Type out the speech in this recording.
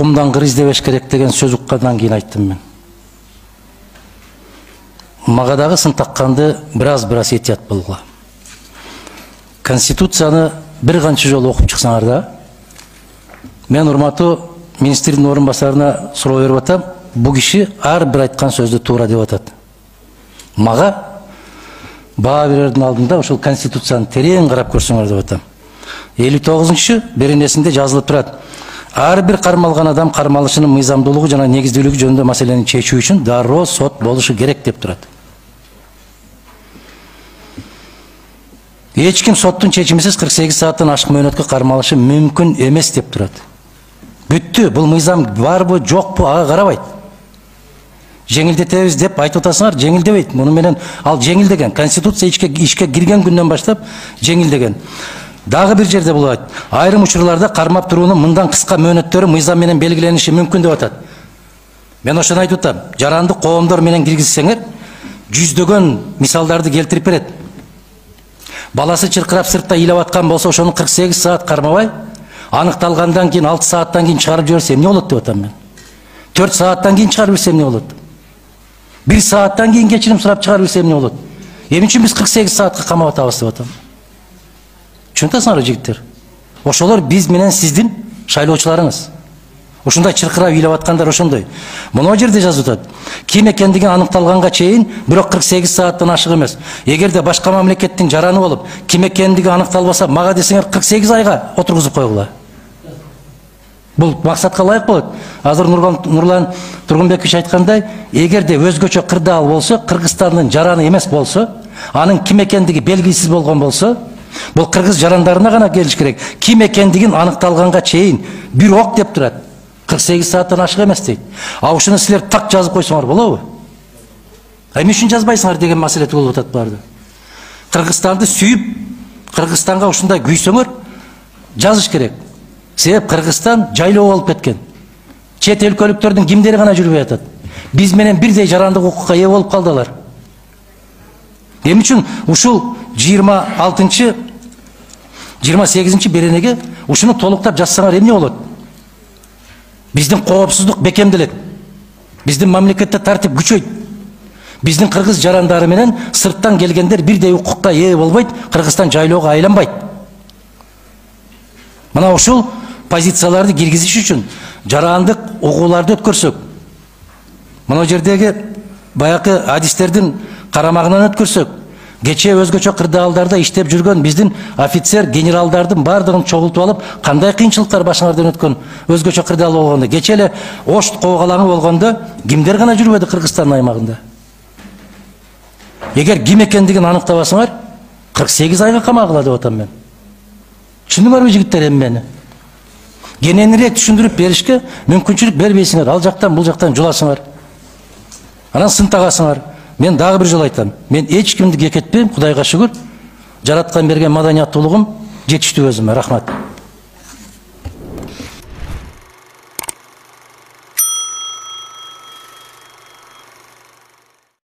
кумдан кыр издебеш керек деген сөз уккандан кийин айттым мен. Мага дагы сын такканды бираз этият болгула. Конституцияны бир канча жолу окуп чыксаңар да, мен урматтуу министрдин орун басарына суроо берип атам, бул киши ар бир айткан сөздү туура деп атат. Мага баа берердин алдында ошол Конституцияны терең карап көрсөңөр деп атам. 59 беренесинде жазылып турат. Ар бир кармалган адам кармалышынын мыйзамдуулугу жана негиздүүлүгү жөнүндө маселени чечүү үчүн дароо сот болушу керек деп турат. Эч ким соттун чечимисиз 48 сааттан ашык мөөнөткө кармалышы мүмкүн эмес деп турат. Бүттү, бул мыйзам барбы, жокпу, ага карабайт. Жеңилдетебиз деп айтып атасыңар, жеңилдебейт. Муну менен ал жеңилдеген. Конституция ишке кирген күндөн баштап жеңилдеген. Дагы бир жерде болот. Айрым учурларда кармап туруунун мындан кыска мөөнөттөрү мыйзам менен белгилениши мүмкүн деп атат. Мен ошону айтып атам. Жарандык коомдор менен киргизсеңер, жүздөгөн мисалдарды келтирип берет. Баласы чыркырап сыртта ыйлап аткан болсо, ошону 48 саат кармабай, аныкталгандан кийин 6 сааттан кийин чыгарып жиберсем эмне болот деп атам мен. 4 сааттан кийин чыгарып берсем эмне болот? 1 сааттан кийин кечирим сурап чыгарып берсем эмне болот? Эмне үчүн биз 48 саатка камап атабыз деп атам. Түшүнөсүңөрбү жигиттер? Ошолор биз менен сиздин шайлоочуларыңыз. Ушундай чыркырап ыйлап аткандар ошондой. Мына жерде жазып атат. Ким экендиги аныкталганга чейин, бирок 48 сааттан ашык эмес. Эгерде башка мамлекеттин жараны болуп, ким экендиги аныкталбаса, мага десеңер 48 айга отургузуп койгула. Бул максатка ылайык болот. Азыр Нурлан Тургунбекович айткандай, эгерде өзгөчө кырдаал болсо, Кыргызстандын жараны эмес болсо, анын ким экендиги белгисиз болгон болсо, бул кыргыз жарандарына гана келиш керек. Ким экендигин аныкталганга чейин бирок деп турат. 48 сааттан ашык эмес дейт. А ушуну силер так жазып койсоңор болобу? Эмне үчүн жазбайсыңар деген маселе болуп атат буларда. Кыргызстанды сүйүп, Кыргызстанга ушундай күйсөңөр, жазыш керек. Себеп Кыргызстан жайлоо болуп кеткен. Чет өлкөлүктөрдүн кимдери гана жүрбөй атат. Биз менен бирдей жарандык укукка ээ болуп калдылар. Эмне үчүн ушул 28 беренеге ушуну толуктап жазсаңар эмне болот? Биздин коопсуздук бекемделет. Биздин мамлекетте тартип күчөйт. Биздин кыргыз жарандары менен сырттан келгендер бирдей укукка ээ болбойт, Кыргызстан жайлоого айланбайт. Мына ушул позицияларды киргизиш үчүн жарандык угууларды өткөрсөк, мына жердеги баякы адистердин карамагынан өткөрсөк, кече өзгөчө кырдаалдарда иштеп жүргөн биздин офицер, генералдардын бардыгын чогултуп алып, кандай кыйынчылыктар башыңардан өткөн өзгөчө кырдаал болгондо, кече эле Ош коогалаңы болгондо кимдер гана жүрбөдү Кыргызстандын аймагында? Эгер ким экендигин аныктабасыңар, 48 айга камагыла деп атам мен. Түшүндүңөрбү жигиттер эмнени? Кененирээк түшүндүрүп беришке мүмкүнчүлүк бербейсиңер, ал жактан бул жактан жуласыңар. Анан сын тагасыңар. Мен дагы бир жол айтам. Мен эч кимди кекетпейм, Кудайга шүгүр. Жараткан берген маданияттуулугум жетиштүү өзүмө. Рахмат.